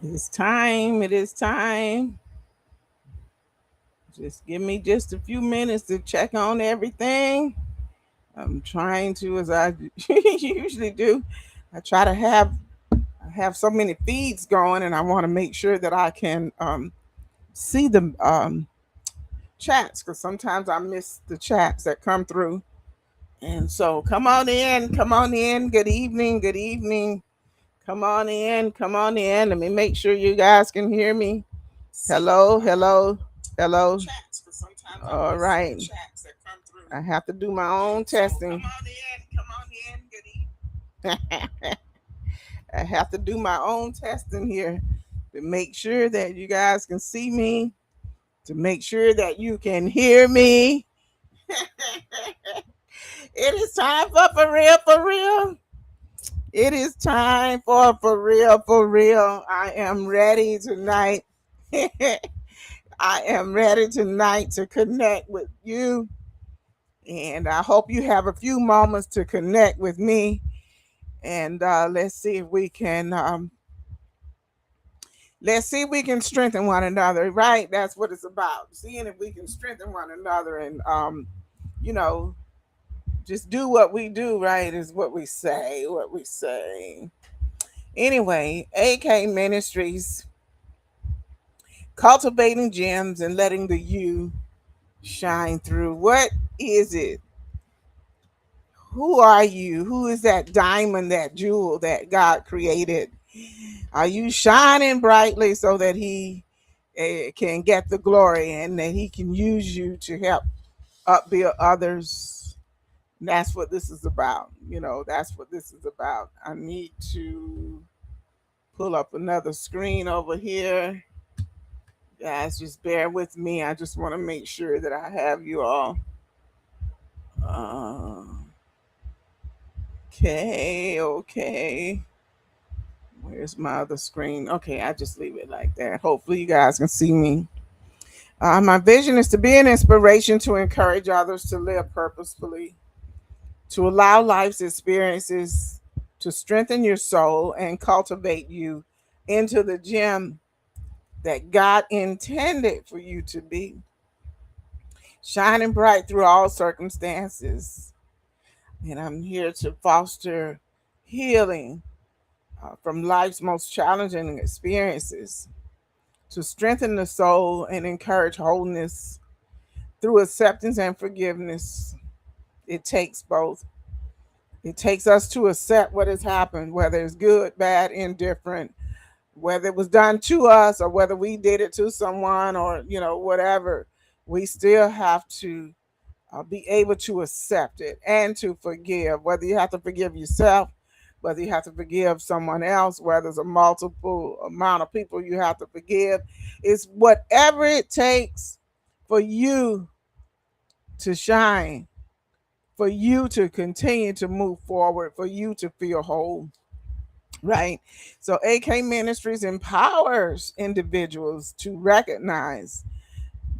It's time. It is time. Just give me just a few minutes to check on everything. I'm trying to, as I usually do. I try to have so many feeds going, and I want to make sure that I can see the chats because sometimes I miss the chats that come through. And so, come on in. Come on in. Good evening. Good evening. Come on in. Come on in. Let me make sure you guys can hear me. Hello, hello, hello. All right. I have to do my own testing. I have to do my own testing here to make sure that you guys can see me, to make sure that you can hear me. It is time for real, for real. It is time for real, for real. I am ready tonight. I am ready tonight to connect with you. And I hope you have a few moments to connect with me. And let's see if we can strengthen one another, right? That's what it's about. Seeing if we can strengthen one another and you know, just do what we do, right? Is what we say, what we say. Anyway, AK Ministries, cultivating gems and letting the you shine through. What is it? Who are you? Who is that diamond, that jewel that God created? Are you shining brightly so that He can get the glory and that He can use you to help upbuild others? And that's what this is about. That's what this is about. I need to pull up another screen over here. Guys, just bear with me. I just want to make sure that I have you all. Uh, okay. Where's my other screen? Okay, I just leave it like that. Hopefully, you guys can see me. My vision is to be an inspiration to encourage others to live purposefully, to allow life's experiences to strengthen your soul and cultivate you into the gem that God intended for you to be, shining bright through all circumstances. And I'm here to foster healing from life's most challenging experiences, to strengthen the soul and encourage wholeness through acceptance and forgiveness. It takes both. It takes us to accept what has happened, whether it's good, bad, indifferent, whether it was done to us or whether we did it to someone or, whatever. We still have to be able to accept it and to forgive, whether you have to forgive yourself, whether you have to forgive someone else, whether there's a multiple amount of people you have to forgive. It's whatever it takes for you to shine, for you to continue to move forward, for you to feel whole, right? So AK Ministries empowers individuals to recognize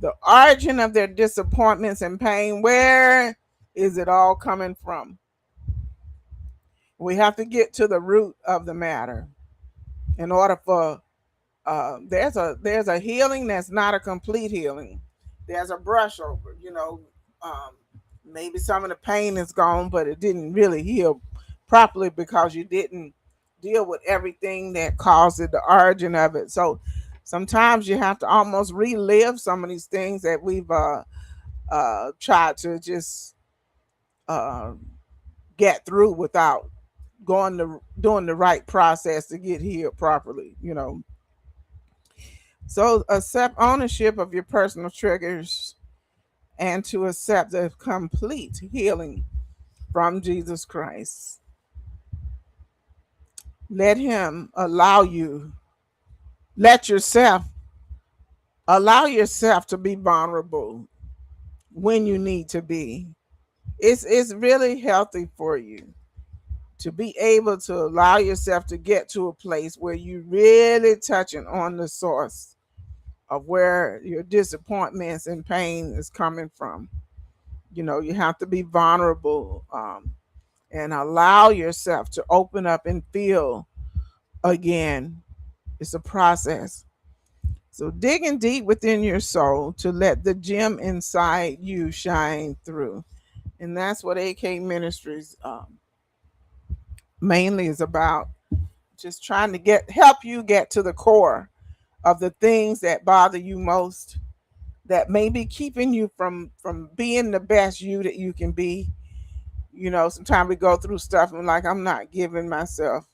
the origin of their disappointments and pain. Where is it all coming from? We have to get to the root of the matter in order for there's a healing that's not a complete healing. There's a brush over, um, maybe some of the pain is gone, but it didn't really heal properly because you didn't deal with everything that caused it, the origin of it. So sometimes you have to almost relive some of these things that we've tried to just uh, get through without doing the right process to get healed properly. So accept ownership of your personal triggers and to accept the complete healing from Jesus Christ. Let him let yourself allow yourself to be vulnerable when you need to be. It's really healthy for you to be able to allow yourself to get to a place where you really touching on the source of where your disappointments and pain is coming from. You have to be vulnerable, and allow yourself to open up and feel again. It's a process. So digging deep within your soul to let the gem inside you shine through. And that's what AK Ministries mainly is about. Just trying to help you get to the core of the things that bother you most, that may be keeping you from being the best you that you can be. Sometimes we go through stuff and like, I'm not giving myself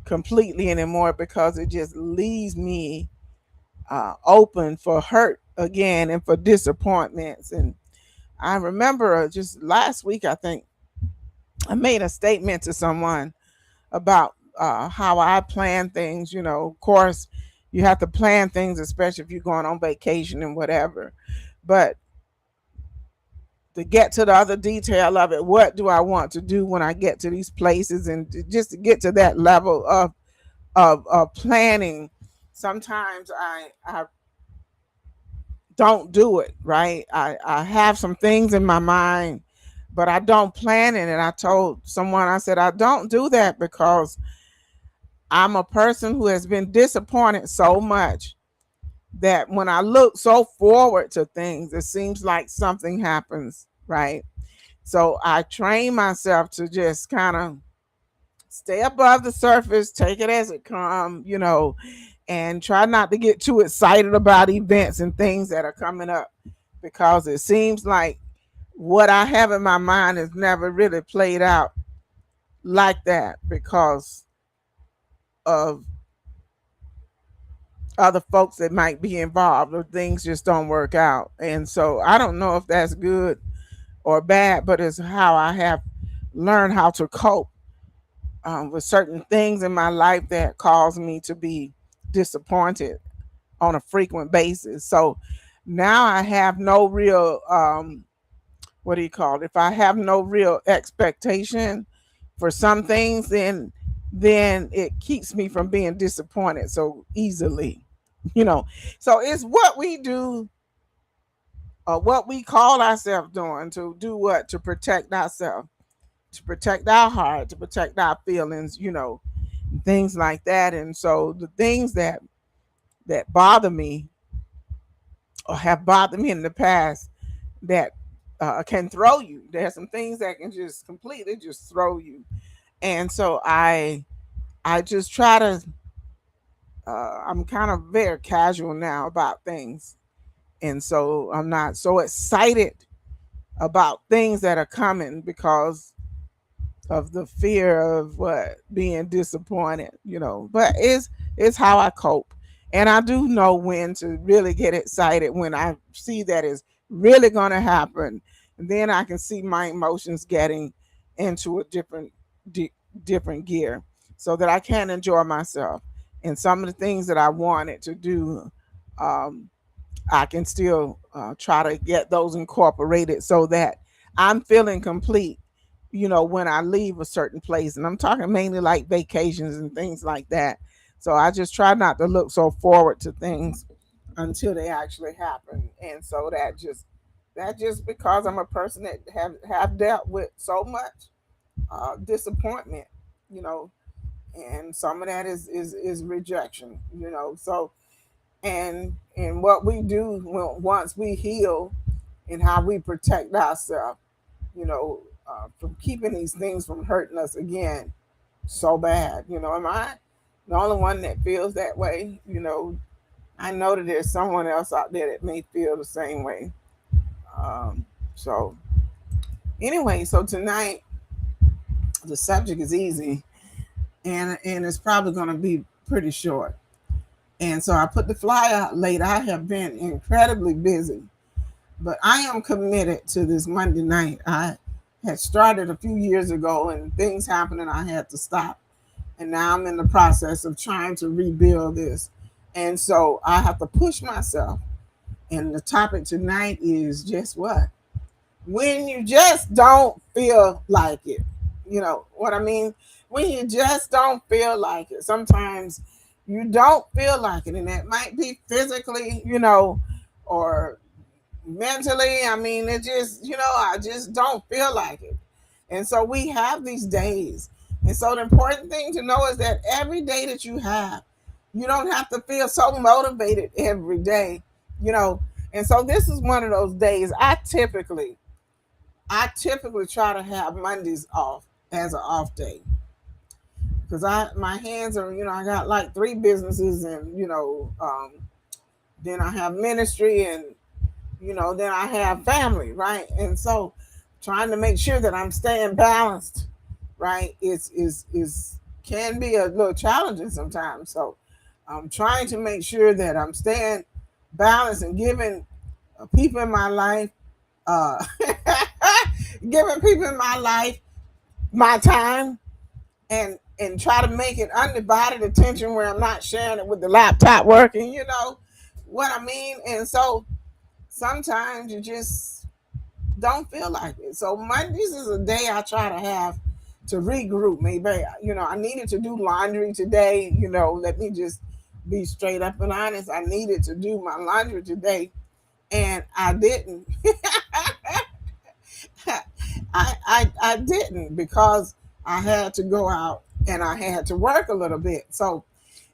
completely anymore because it just leaves me open for hurt again and for disappointments. And I remember just last week, I think I made a statement to someone about how I plan things. Of course, you have to plan things, especially if you're going on vacation and whatever. But to get to the other detail of it, what do I want to do when I get to these places, and just to get to that level of planning. Sometimes I don't do it right. I have some things in my mind, but I don't plan it. And I told someone, I said, I don't do that because I'm a person who has been disappointed so much that when I look so forward to things, it seems like something happens, right? So I train myself to just kind of stay above the surface, take it as it comes, and try not to get too excited about events and things that are coming up, because it seems like what I have in my mind has never really played out like that because of other folks that might be involved, or things just don't work out. And so I don't know if that's good or bad, but it's how I have learned how to cope with certain things in my life that cause me to be disappointed on a frequent basis. So now I have no real what do you call it? If I have no real expectation for some things, then it keeps me from being disappointed so easily. You know, so it's what we do, or what we call ourselves doing, to do what, to protect ourselves, to protect our heart, to protect our feelings, things like that. And so the things that bother me, or have bothered me in the past, that can throw you. There's some things that can just completely just throw you. And so I just try to I'm kind of very casual now about things. And so I'm not so excited about things that are coming because of the fear of what, being disappointed, but it's how I cope. And I do know when to really get excited, when I see that it's really going to happen. And then I can see my emotions getting into a di- different gear, so that I can enjoy myself. And some of the things that I wanted to do, um, I can still try to get those incorporated so that I'm feeling complete, when I leave a certain place. And I'm talking mainly like vacations and things like that. So I just try not to look so forward to things until they actually happen. And so that just because I'm a person that have dealt with so much disappointment, you know, and some of that is rejection, So and what we do once we heal, and how we protect ourselves, from keeping these things from hurting us again so bad. Am I the only one that feels that way? I know that there's someone else out there that may feel the same way. So anyway, so tonight the subject is easy, and it's probably going to be pretty short. And so I put the flyer out late. I have been incredibly busy, but I am committed to this Monday night. I had started a few years ago, and things happened and I had to stop. And now I'm in the process of trying to rebuild this. And so I have to push myself. And the topic tonight is just what? When you just don't feel like it. You know what I mean? When you just don't feel like it. Sometimes you don't feel like it, and that might be physically, or mentally. I mean, it just, I just don't feel like it. And so we have these days. And so the important thing to know is that every day that you have, You don't have to feel so motivated every day, you know. And so this is one of those days I typically try to have Mondays off as an off day because I my hands are, I got like three businesses, and then I have ministry, and then I have family, right? And so trying to make sure that I'm staying balanced, right, is can be a little challenging sometimes. So I'm trying to make sure that I'm staying balanced and giving people in my life, uh, giving people in my life my time, and try to make it undivided attention where I'm not sharing it with the laptop working. You know what I mean? And so sometimes you just don't feel like it. So Mondays is a day I try to have to regroup. Maybe I needed to do laundry today. Let me just be straight up and honest. I needed to do my laundry today, and I didn't. I didn't because I had to go out and I had to work a little bit. So,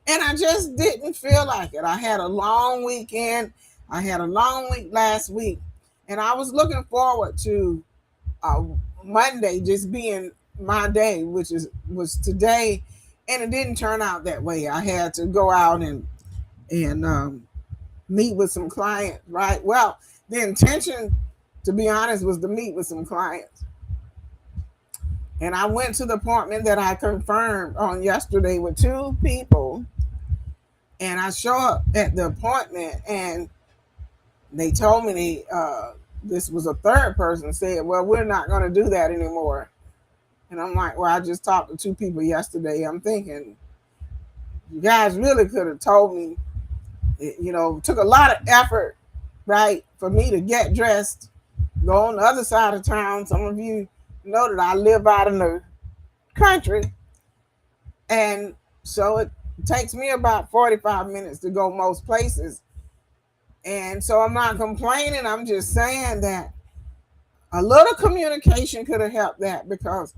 and I just didn't feel like it. I had a long weekend. I had a long week last week, and I was looking forward to uh, Monday just being my day, which was today, and it didn't turn out that way. I had to go out and meet with some clients. Right. Well, the intention, to be honest, was to meet with some clients. And I went to the appointment that I confirmed on yesterday with two people. And I show up at the appointment, and they told me this was a third person said, "Well, we're not going to do that anymore." And I'm like, "Well, I just talked to two people yesterday." I'm thinking, you guys really could have told me. It took a lot of effort, right, for me to get dressed, go on the other side of town. Some of you know that I live out in the country, and so it takes me about 45 minutes to go most places. And so I'm not complaining. I'm just saying that a little communication could have helped that, because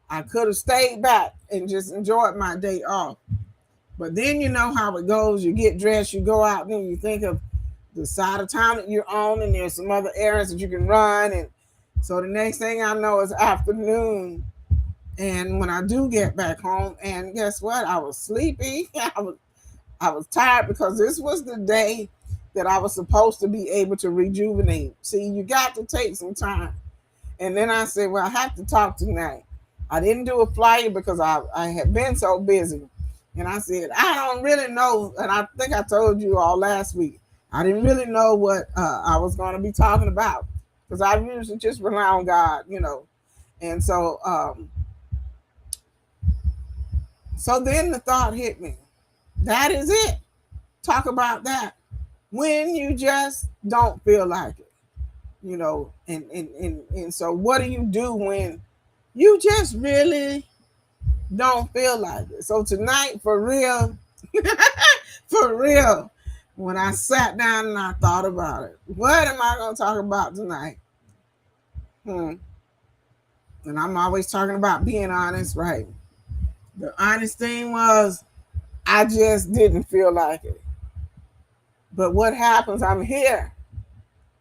I could have stayed back and just enjoyed my day off. But then you know how it goes. You get dressed, you go out, then you think of the side of town that you're on, and there's some other errands that you can run. And so the next thing I know is afternoon. And when I do get back home, and guess what? I was sleepy. I was tired, because this was the day that I was supposed to be able to rejuvenate. See, you got to take some time. And then I said, well, I have to talk tonight. I didn't do a flyer because I had been so busy. And I said, I don't really know. And I think I told you all last week, I didn't really know what I was going to be talking about, because I usually just rely on God. And so then the thought hit me. That is it. Talk about that. When you just don't feel like it, and so what do you do when you just really don't feel like it? So tonight, for real, for real, when I sat down and I thought about it, what am I going to talk about tonight? And I'm always talking about being honest, right? The honest thing was, I just didn't feel like it. But what happens? I'm here.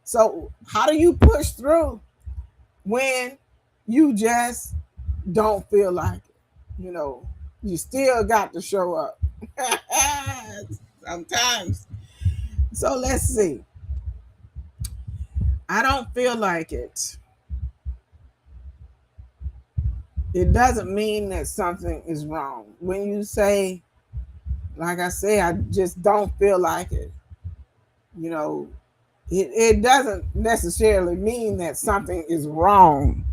So how do you push through when you just don't feel like it? You still got to show up sometimes. So let's see. I don't feel like it. It doesn't mean that something is wrong. When you say, like I say, I just don't feel like it, you know, it doesn't necessarily mean that something is wrong,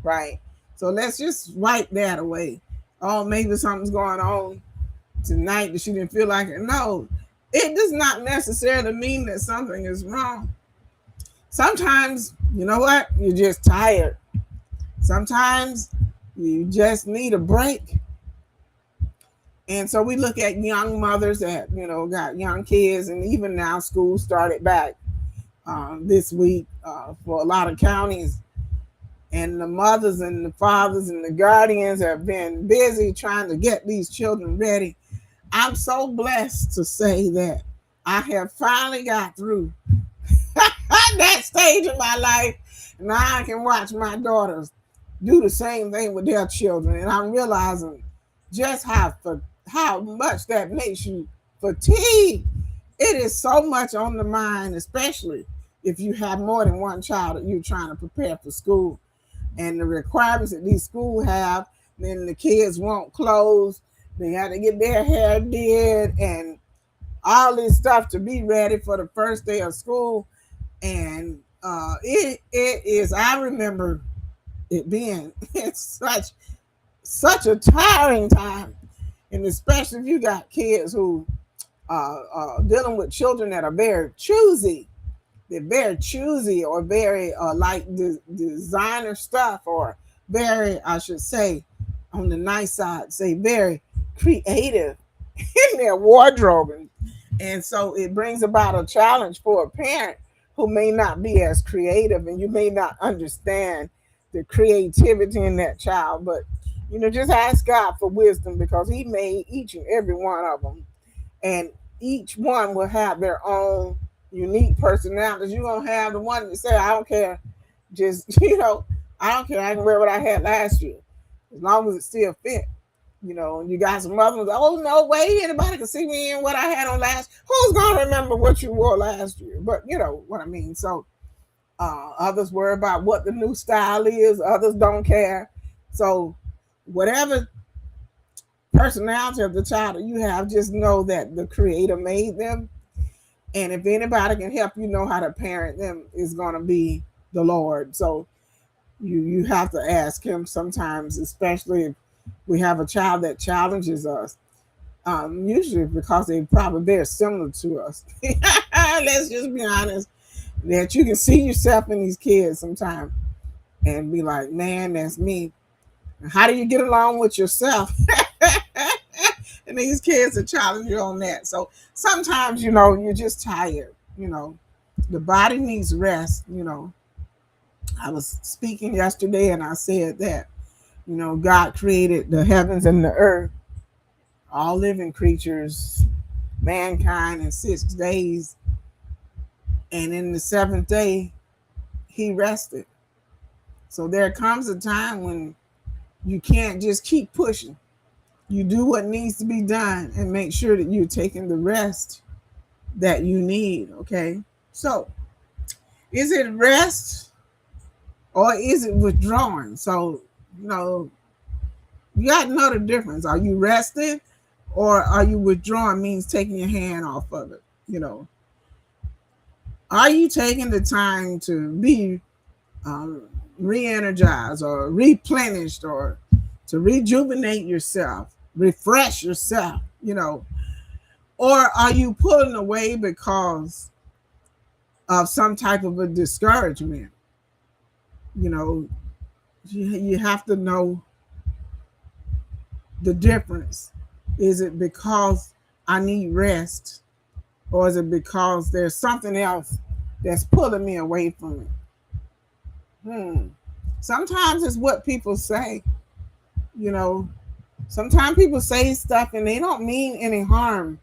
right? So let's just wipe that away. Oh, maybe something's going on tonight that she didn't feel like it. No, it does not necessarily mean that something is wrong. Sometimes, you know what? You're just tired. Sometimes you just need a break. And so we look at young mothers that, got young kids, and even now school started back this week for a lot of counties. And the mothers and the fathers and the guardians have been busy trying to get these children ready. I'm so blessed to say that I have finally got through that stage of my life. Now I can watch my daughters do the same thing with their children, and I'm realizing just how much that makes you fatigued. It is so much on the mind, especially if you have more than one child that you're trying to prepare for school, and the requirements that these schools have. Then the kids want clothes, they got to get their hair did, and all this stuff to be ready for the first day of school. And it is. I remember it being it's such a tiring time, and especially if you got kids who dealing with children that are very choosy. They're very choosy, or very like designer stuff, or very, I should say, on the nice side, say very creative in their wardrobe. And so it brings about a challenge for a parent who may not be as creative, and you may not understand the creativity in that child. But, just ask God for wisdom, because He made each and every one of them. And each one will have their own unique personalities. You're going to have the one that say, I don't care. Just, I don't care. I can wear what I had last year as long as it still fit. And you got some others, oh, no way, anybody can see me in what I had on last. Who's going to remember what you wore last year? But you know what I mean. So others worry about what the new style is. Others don't care. So whatever personality of the child that you have, just know that the Creator made them. And if anybody can help you know how to parent them, is going to be the Lord. So you have to ask Him sometimes, especially if we have a child that challenges us. Usually because they're probably very similar to us. Let's just be honest. That you can see yourself in these kids sometimes and be like, man, that's me. How do you get along with yourself? And these kids are challenging you on that. So sometimes, you're just tired. The body needs rest. I was speaking yesterday and I said that, God created the heavens and the earth, all living creatures, mankind, in 6 days. And in the seventh day, He rested. So there comes a time when you can't just keep pushing. You do what needs to be done and make sure that you're taking the rest that you need. Okay. So is it rest or is it withdrawing? So, you got to know the difference. Are you resting or are you withdrawing? Means taking your hand off of it. Are you taking the time to be re-energized or replenished, or to rejuvenate yourself, refresh yourself, or are you pulling away because of some type of a discouragement? You have to know the difference. Is it because I need rest, or is it because there's something else that's pulling me away from it? Sometimes it's what people say. Sometimes people say stuff and they don't mean any harm,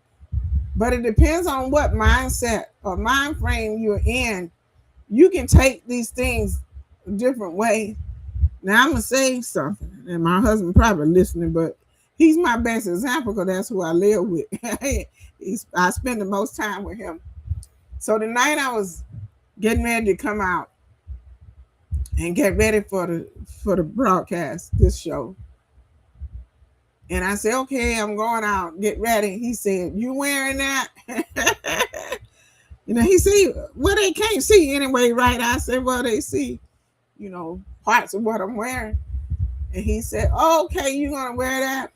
but it depends on what mindset or mind frame you're in. You can take these things a different way. Now I'm gonna say something, and my husband probably listening, but he's my best example because that's who I live with. I spend the most time with him. So the night I was getting ready to come out and get ready for the broadcast, this show, and I said, okay, I'm going out, get ready. He said, you wearing that? He said, well, they can't see anyway, right? I said, well, they see, parts of what I'm wearing. And he said, oh, okay, you gonna wear that?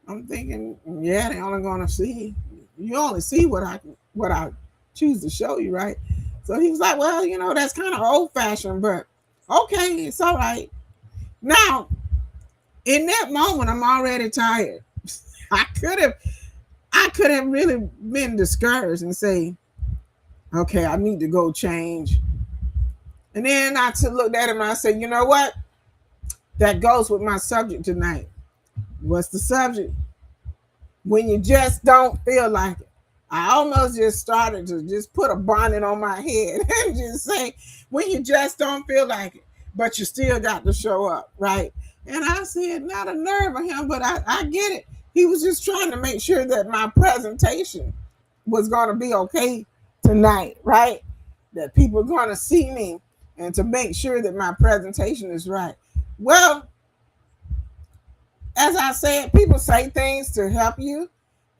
I'm thinking, yeah, they only gonna see. You only see what I choose to show you, right? So he was like, well, that's kind of old fashioned, but okay, it's all right. Now, in that moment, I'm already tired. I could have really been discouraged and say, okay, I need to go change. And then I looked at him and I said, you know what? That goes with my subject tonight. What's the subject? when you just don't feel like it. I almost just started to just put a bonnet on my head and just say, when you just don't feel like it, but you still got to show up, right? And I said, not a nerve of him, but I get it. He was just trying to make sure that my presentation was going to be okay tonight, right? That people are going to see me and to make sure that my presentation is right. Well, as I said, people say things to help you,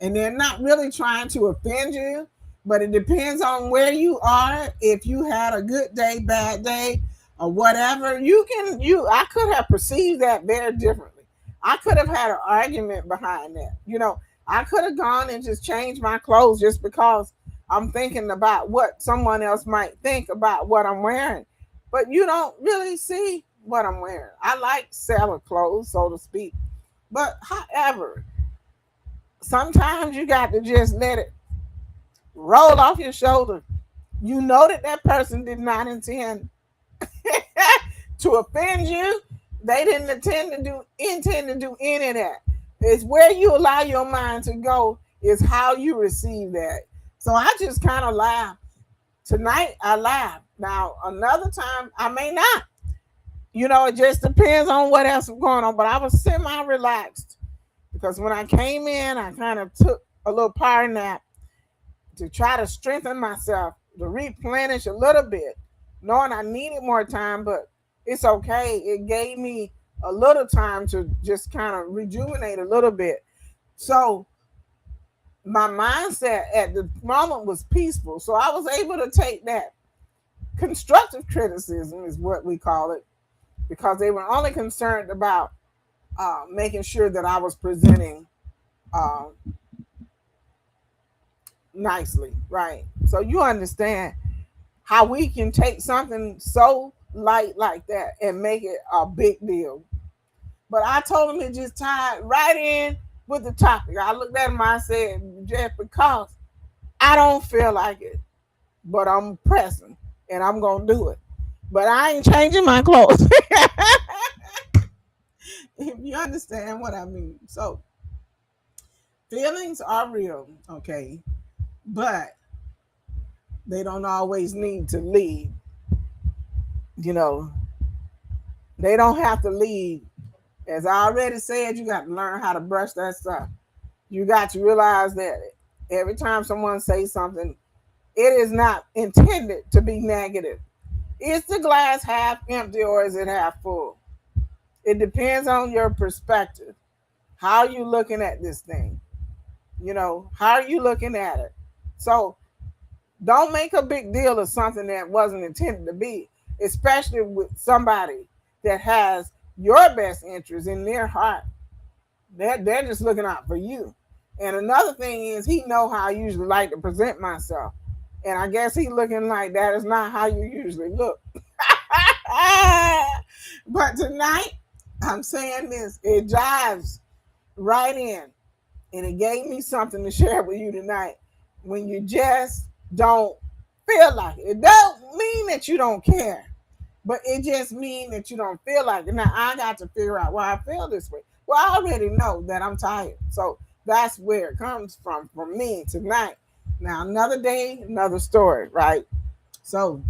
and they're not really trying to offend you. But it depends on where you are. If you had a good day, bad day, or whatever, I could have perceived that very differently. I could have had an argument behind that. I could have gone and just changed my clothes just because I'm thinking about what someone else might think about what I'm wearing. But you don't really see what I'm wearing. I like selling clothes, so to speak. But however, sometimes you got to just let it roll off your shoulder. You know that person did not intend to offend you. They didn't intend to do any of that. It's where you allow your mind to go is how you receive that. So I just kind of laughed. Tonight I laughed. Now another time I may not. It just depends on what else is going on. But I was semi-relaxed because when I came in, I kind of took a little power nap to try to strengthen myself, to replenish a little bit, knowing I needed more time, but it's okay. It gave me a little time to just kind of rejuvenate a little bit. So my mindset at the moment was peaceful. So I was able to take that constructive criticism, is what we call it, because they were only concerned about making sure that I was presenting uh, nicely, right? So you understand how we can take something so light like that and make it a big deal. But I told him to just tie it right in with the topic. I looked at him, I said, Jeff, because I don't feel like it, but I'm pressing and I'm going to do it. But I ain't changing my clothes. If you understand what I mean. So feelings are real, okay? But they don't always need to lead. You know, they don't have to lead. As I already said, you got to learn how to brush that stuff. You got to realize that every time someone says something, it is not intended to be negative. Is the glass half empty or is it half full? It depends on your perspective. How are you looking at this thing? How are you looking at it? So don't make a big deal of something that wasn't intended to be, especially with somebody that has your best interest in their heart. They're just looking out for you. And another thing is he know how I usually like to present myself. And I guess he looking like that is not how you usually look. But tonight, I'm saying this, it jives right in. And it gave me something to share with you tonight. When you just don't feel like it. It don't mean that you don't care, but it just means that you don't feel like it. Now I got to figure out why I feel this way. Well, I already know that I'm tired. So that's where it comes from for me tonight. Now another day, another story, right? So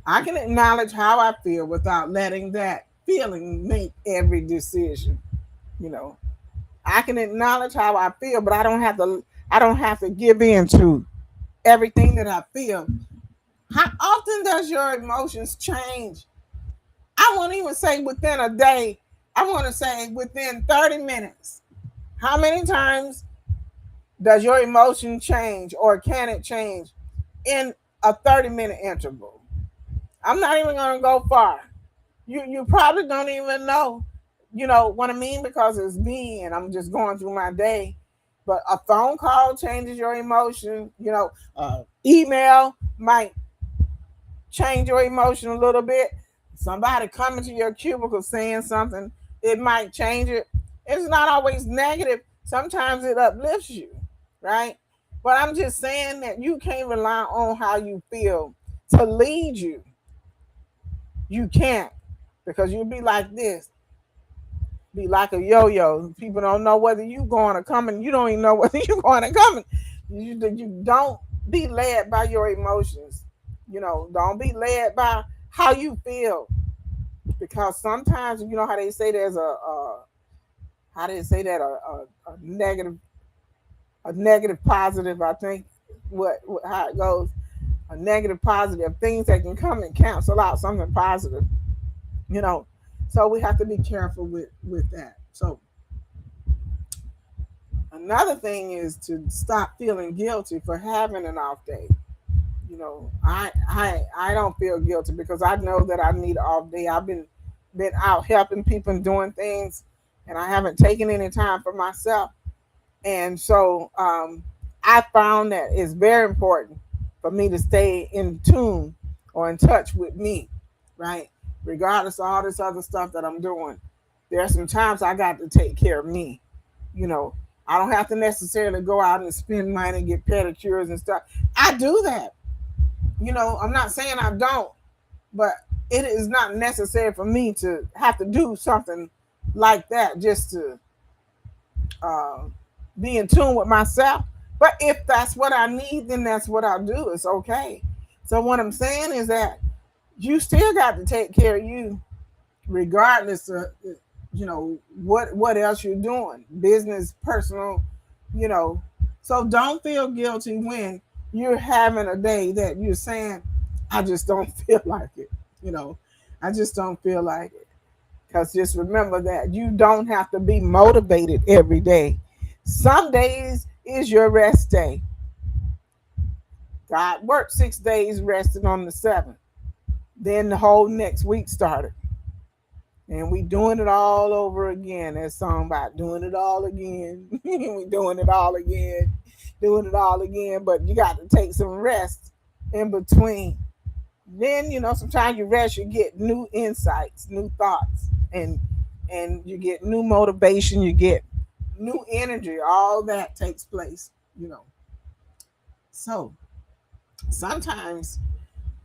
I can acknowledge how I feel without letting that feeling make every decision. You know, I can acknowledge how I feel, but I don't have to give in to everything that I feel. How often does your emotions change? I won't even say within a day. I want to say within 30 minutes. How many times does your emotion change or can it change in a 30-minute interval? I'm not even going to go far. You probably don't even know, what I mean, because it's me and I'm just going through my day. But a phone call changes your emotion. Email might change your emotion a little bit. Somebody coming to your cubicle saying something, it might change it. It's not always negative. Sometimes it uplifts you, right? But I'm just saying that you can't rely on how you feel to lead you. You can't, because you'll be like this. be like a yo-yo. People don't know whether you going or coming. You don't even know whether you going or coming. You don't be led by your emotions. Don't be led by how you feel, because sometimes how they say there's how they say that a negative positive. I think what how it goes, a negative positive, things that can come and cancel out something positive. You know, so we have to be careful with that. So another thing is to stop feeling guilty for having an off day. I don't feel guilty because I know that I need an off day. I've been out helping people and doing things, and I haven't taken any time for myself. And so I found that it's very important for me to stay in tune or in touch with me, right? Regardless of all this other stuff that I'm doing, there are some times I got to take care of me. You know, I don't have to necessarily go out and spend money and get pedicures and stuff. I do that. I'm not saying I don't, but it is not necessary for me to have to do something like that just to uh, be in tune with myself. But if that's what I need, then that's what I'll do. It's okay. So what I'm saying is that you still got to take care of you, regardless of what else you're doing, business, personal. You know, so don't feel guilty when you're having a day that you're saying, I just don't feel like it. You know, I just don't feel like it. Because just remember that you don't have to be motivated every day. Some days is your rest day. God worked 6 days, rested on the seventh. Then the whole next week started. And we doing it all over again. That song about doing it all again. We doing it all again. Doing it all again. But you got to take some rest in between. Then, sometimes you rest, you get new insights, new thoughts, and you get new motivation, you get new energy. All that takes place. So sometimes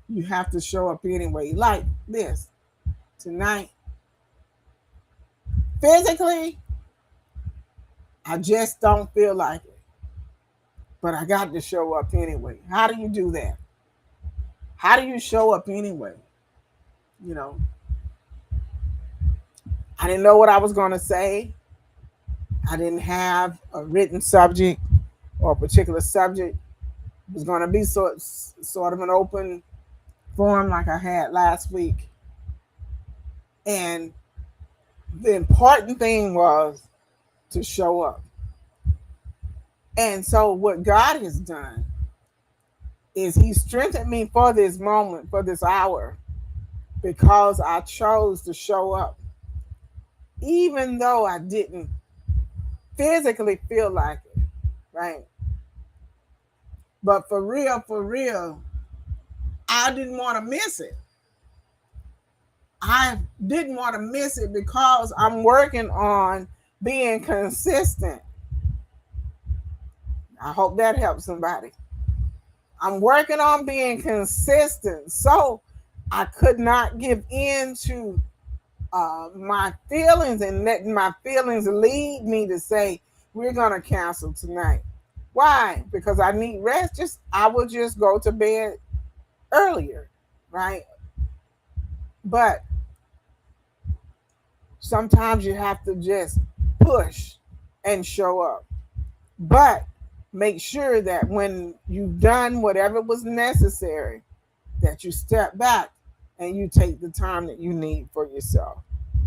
you have to show up anyway, like this tonight. Physically, I just don't feel like it, but I got to show up anyway. How do you do that? How do you show up anyway? You know, I didn't know what I was going to say. I didn't have a written subject or a particular subject. It was going to be sort of an open forum like I had last week. And the important thing was to show up. And so what God has done is he strengthened me for this moment, for this hour, because I chose to show up. Even though I didn't physically feel like it, right? But for real, I didn't want to miss it. I didn't want to miss it because I'm working on being consistent. I hope that helps somebody. I'm working on being consistent. So I could not give in to my feelings and letting my feelings lead me to say, we're going to cancel tonight. Why? Because I need rest. I will just go to bed earlier, right? But sometimes you have to just push and show up. But make sure that when you've done whatever was necessary, that you step back and you take the time that you need for yourself.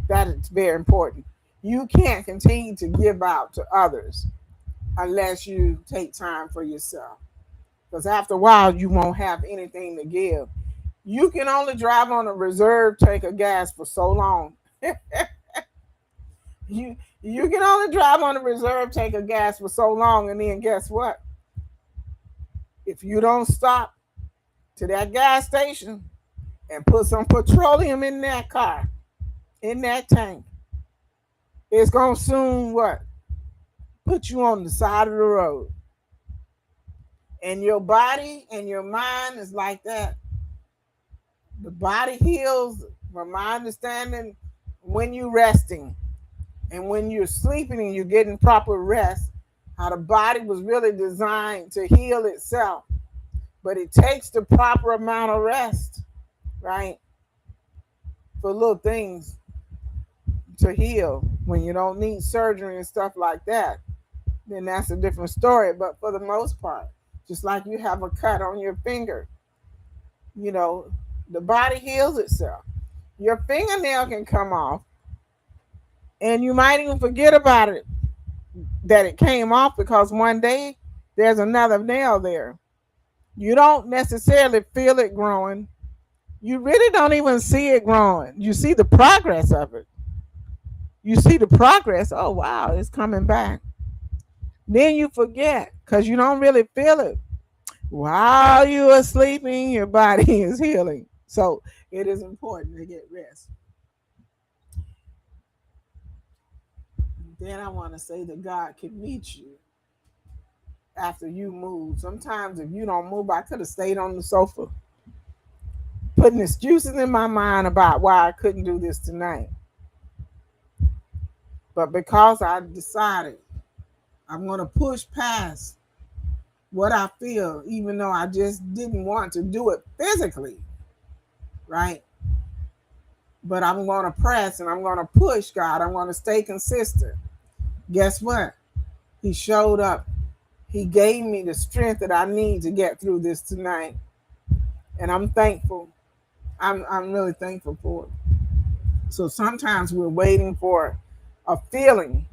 That is very important. You can't continue to give out to others unless you take time for yourself. Because after a while, you won't have anything to give. You can only drive on a reserve tank of gas for so long. You can only drive on a reserve tank of gas for so long, and then guess what? If you don't stop to that gas station and put some petroleum in that car, in that tank, it's gonna soon what? Put you on the side of the road. And your body and your mind is like that. The body heals, from my understanding, when you're resting. And when you're sleeping and you're getting proper rest, how the body was really designed to heal itself. But it takes the proper amount of rest, right? For little things to heal. When you don't need surgery and stuff like that, then that's a different story. But for the most part, just like you have a cut on your finger, you know, the body heals itself. Your fingernail can come off, and you might even forget about it, that it came off, because one day there's another nail there. You don't necessarily feel it growing. You really don't even see it growing. You see the progress of it. You see the progress. Oh, wow, it's coming back. Then you forget because you don't really feel it. While you are sleeping, your body is healing. So it is important to get rest. Then I want to say that God can meet you after you move. Sometimes if you don't move, I could have stayed on the sofa putting excuses in my mind about why I couldn't do this tonight. But because I decided I'm going to push past what I feel, even though I just didn't want to do it physically, right? But I'm going to press and I'm going to push God. I'm going to stay consistent. Guess what? He showed up. He gave me the strength that I need to get through this tonight. And I'm thankful. I'm really thankful for it. So sometimes we're waiting for a feeling.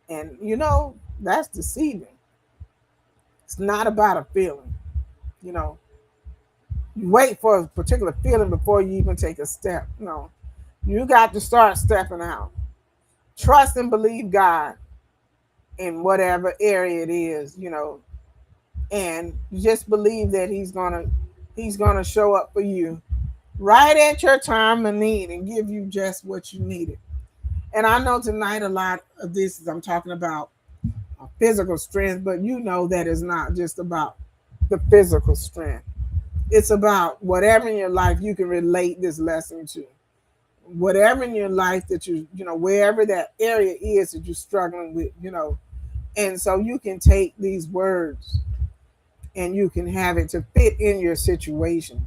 And, that's deceiving. It's not about a feeling. You wait for a particular feeling before you even take a step. No, you got to start stepping out. Trust and believe God in whatever area it is, and just believe that He's gonna show up for you right at your time of need and give you just what you needed. And I know tonight a lot of this is I'm talking about physical strength, but that is not just about the physical strength. It's about whatever in your life you can relate this lesson to. Whatever in your life that wherever that area is that you're struggling with, and so you can take these words and you can have it to fit in your situation,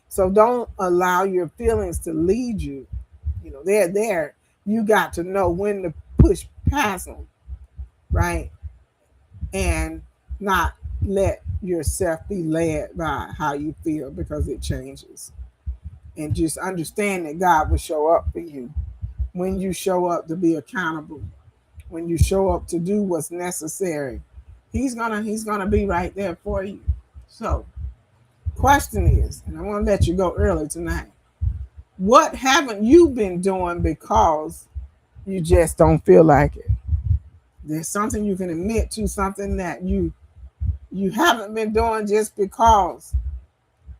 So don't allow your feelings to lead you. They're there. You got to know when to push past them, right? And not let yourself be led by how you feel, because it changes. And just understand that God will show up for you when you show up to be accountable, when you show up to do what's necessary. He's gonna be right there for you. So, question is, and I want to let you go early tonight. What haven't you been doing because you just don't feel like it? There's something you can admit to, something that you haven't been doing just because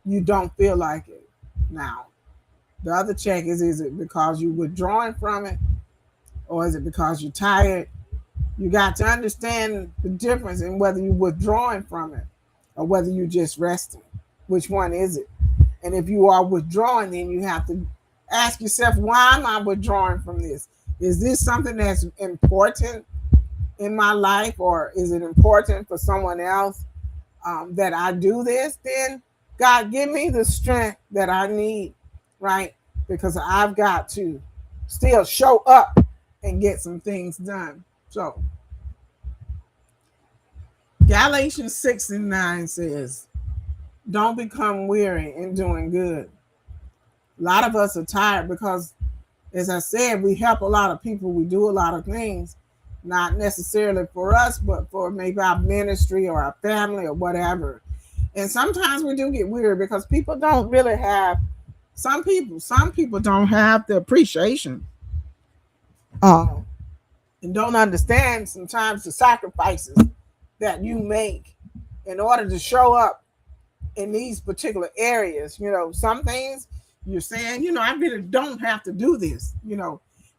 you don't feel like it. Now, the other check is it because you're withdrawing from it, or is it because you're tired? You got to understand the difference in whether you're withdrawing from it or whether you're just resting. Which one is it? And if you are withdrawing, then you have to ask yourself, why am I withdrawing from this? Is this something that's important in my life, or is it important for someone else that I do this? Then God, give me the strength that I need, right? Because I've got to still show up and get some things done. So Galatians 6:9 says, don't become weary in doing good. A lot of us are tired because, as I said, we help a lot of people. We do a lot of things, not necessarily for us, but for maybe our ministry or our family or whatever. And sometimes we do get weary because people don't really have, some people don't have the appreciation and don't understand sometimes the sacrifices that you make in order to show up in these particular areas. Some things you're saying, I really don't have to do this,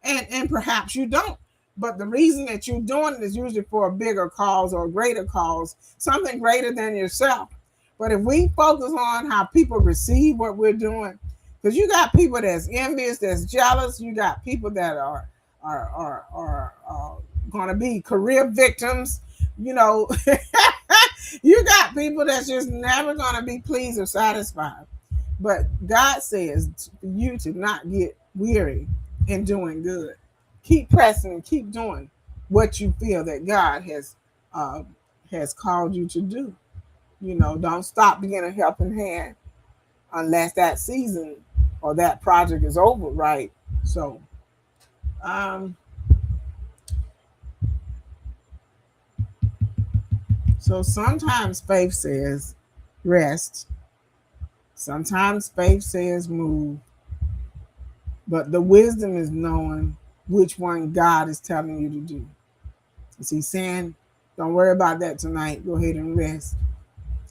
and perhaps you don't. But the reason that you're doing it is usually for a bigger cause or a greater cause, something greater than yourself. But if we focus on how people receive what we're doing, because you got people that's envious, that's jealous, you got people that are are going to be career victims. You know, you got people that's just never going to be pleased or satisfied. But God says for you to not get weary in doing good. Keep pressing and keep doing what you feel that God uh, has called you to do. You know, don't stop being a helping hand unless that season or that project is over, right? So, um, so sometimes faith says rest. Sometimes faith says move. But the wisdom is knowing which one God is telling you to do. Is he saying, don't worry about that tonight. Go ahead and rest.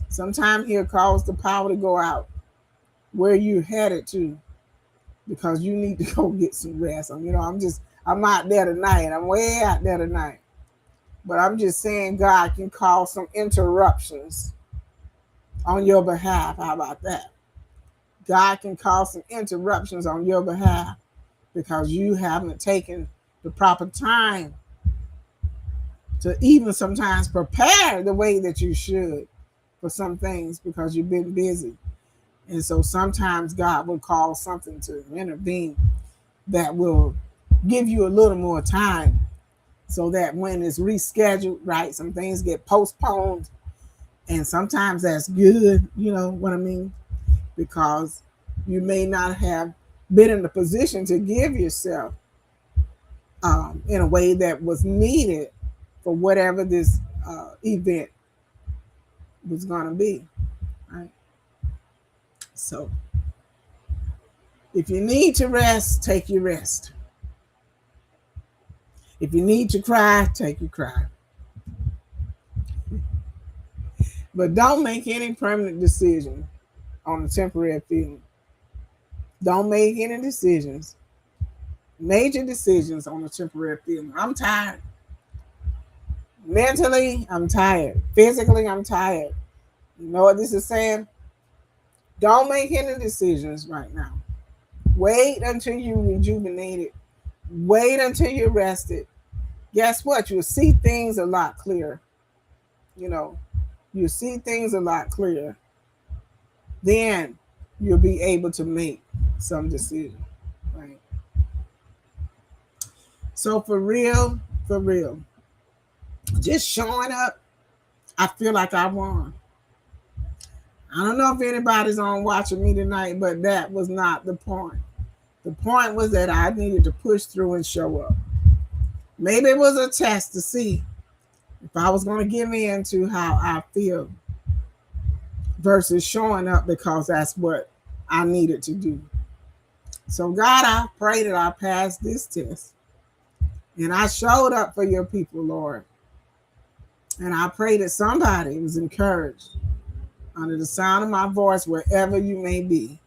Sometimes he'll cause the power to go out where you headed to because you need to go get some rest. I'm out there tonight. I'm way out there tonight. But I'm just saying God can cause some interruptions on your behalf. How about that? God can cause some interruptions on your behalf because you haven't taken the proper time to even sometimes prepare the way that you should for some things because you've been busy. And so sometimes God will cause something to intervene that will give you a little more time so that when it's rescheduled, right, some things get postponed. And sometimes that's good, you know what I mean? Because you may not have been in the position to give yourself in a way that was needed for whatever this event was going to be, right? So if you need to rest, take your rest. If you need to cry, take your cry. But don't make any permanent decision on a temporary feeling. Don't make any decisions, major decisions on a temporary feeling. I'm tired. Mentally, I'm tired. Physically, I'm tired. You know what this is saying? Don't make any decisions right now. Wait until you're rejuvenated. Wait until you're rested. Guess what? You'll see things a lot clearer. You know, you'll see things a lot clearer. Then you'll be able to make some decision. Right. So for real, just showing up, I feel like I won. I don't know if anybody's on watching me tonight, but that was not the point. The point was that I needed to push through and show up. Maybe it was a test to see if I was going to give in to how I feel versus showing up because that's what I needed to do. So, God, I pray that I passed this test and I showed up for your people, Lord. And I pray that somebody was encouraged under the sound of my voice, wherever you may be.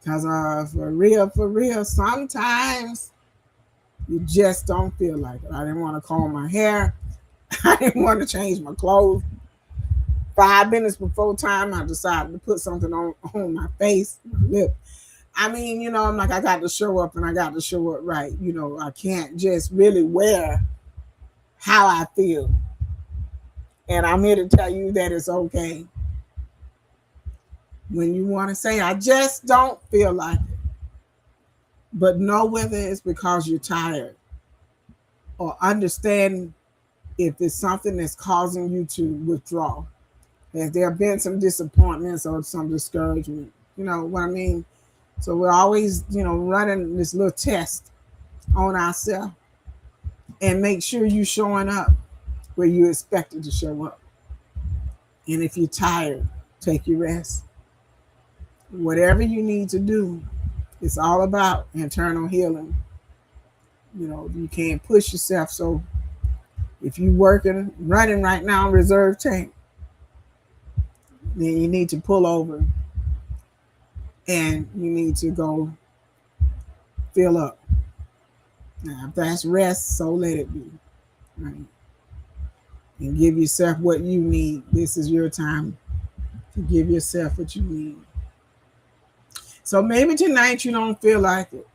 Because for real, sometimes you just don't feel like it. I didn't want to comb my hair. I didn't want to change my clothes. 5 minutes before time, I decided to put something on my face, my lip. I mean, you know, I'm like, I got to show up and I got to show up right. You know, I can't just really wear how I feel. And I'm here to tell you that it's okay. When you want to say, I just don't feel like it. But know whether it's because you're tired or understand if it's something that's causing you to withdraw. Has there been some disappointments or some discouragement? You know what I mean? So we're always, you know, running this little test on ourselves and make sure you're showing up where you expected to show up. And if you're tired, take your rest. Whatever you need to do, it's all about internal healing. You know, you can't push yourself. So if you're running right now on reserve tank, then you need to pull over and you need to go fill up. Now, if that's rest, so let it be. Right? And give yourself what you need. This is your time to give yourself what you need. So maybe tonight you don't feel like it.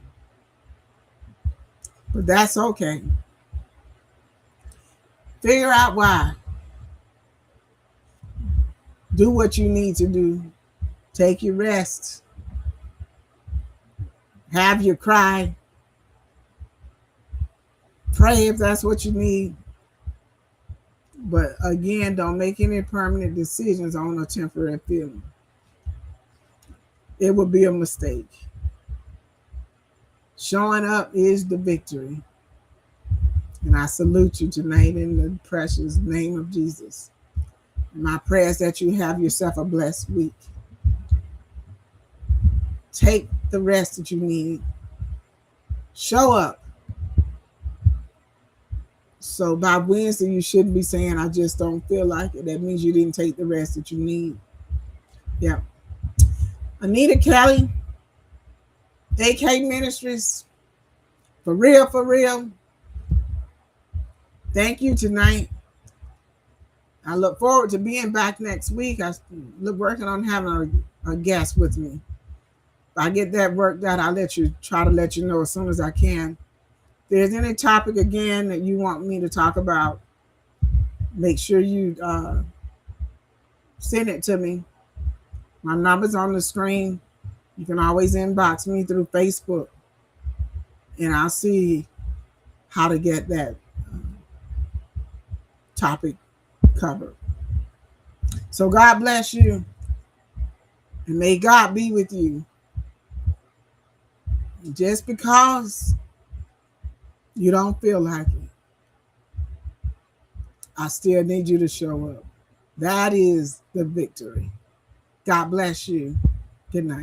but that's okay. Figure out why. Do what you need to do. Take your rest. Have your cry. Pray if that's what you need. But again, don't make any permanent decisions on a temporary feeling. It would be a mistake. Showing up is the victory. And I salute you tonight in the precious name of Jesus. My prayer is that you have yourself a blessed week. Take the rest that you need. Show up. So by Wednesday, you shouldn't be saying, I just don't feel like it. That means you didn't take the rest that you need. Yeah. Anita Kelly, AK Ministries, for real, for real. Thank you tonight. I look forward to being back next week. I'm working on having a guest with me. If I get that worked out, I'll try to let you know as soon as I can. If there's any topic again that you want me to talk about, make sure you send it to me. My number's on the screen. You can always inbox me through Facebook, and I'll see how to get that topic covered. So God bless you, and may God be with you. Just because you don't feel like it, I still need you to show up. That is the victory. God bless you. Good night.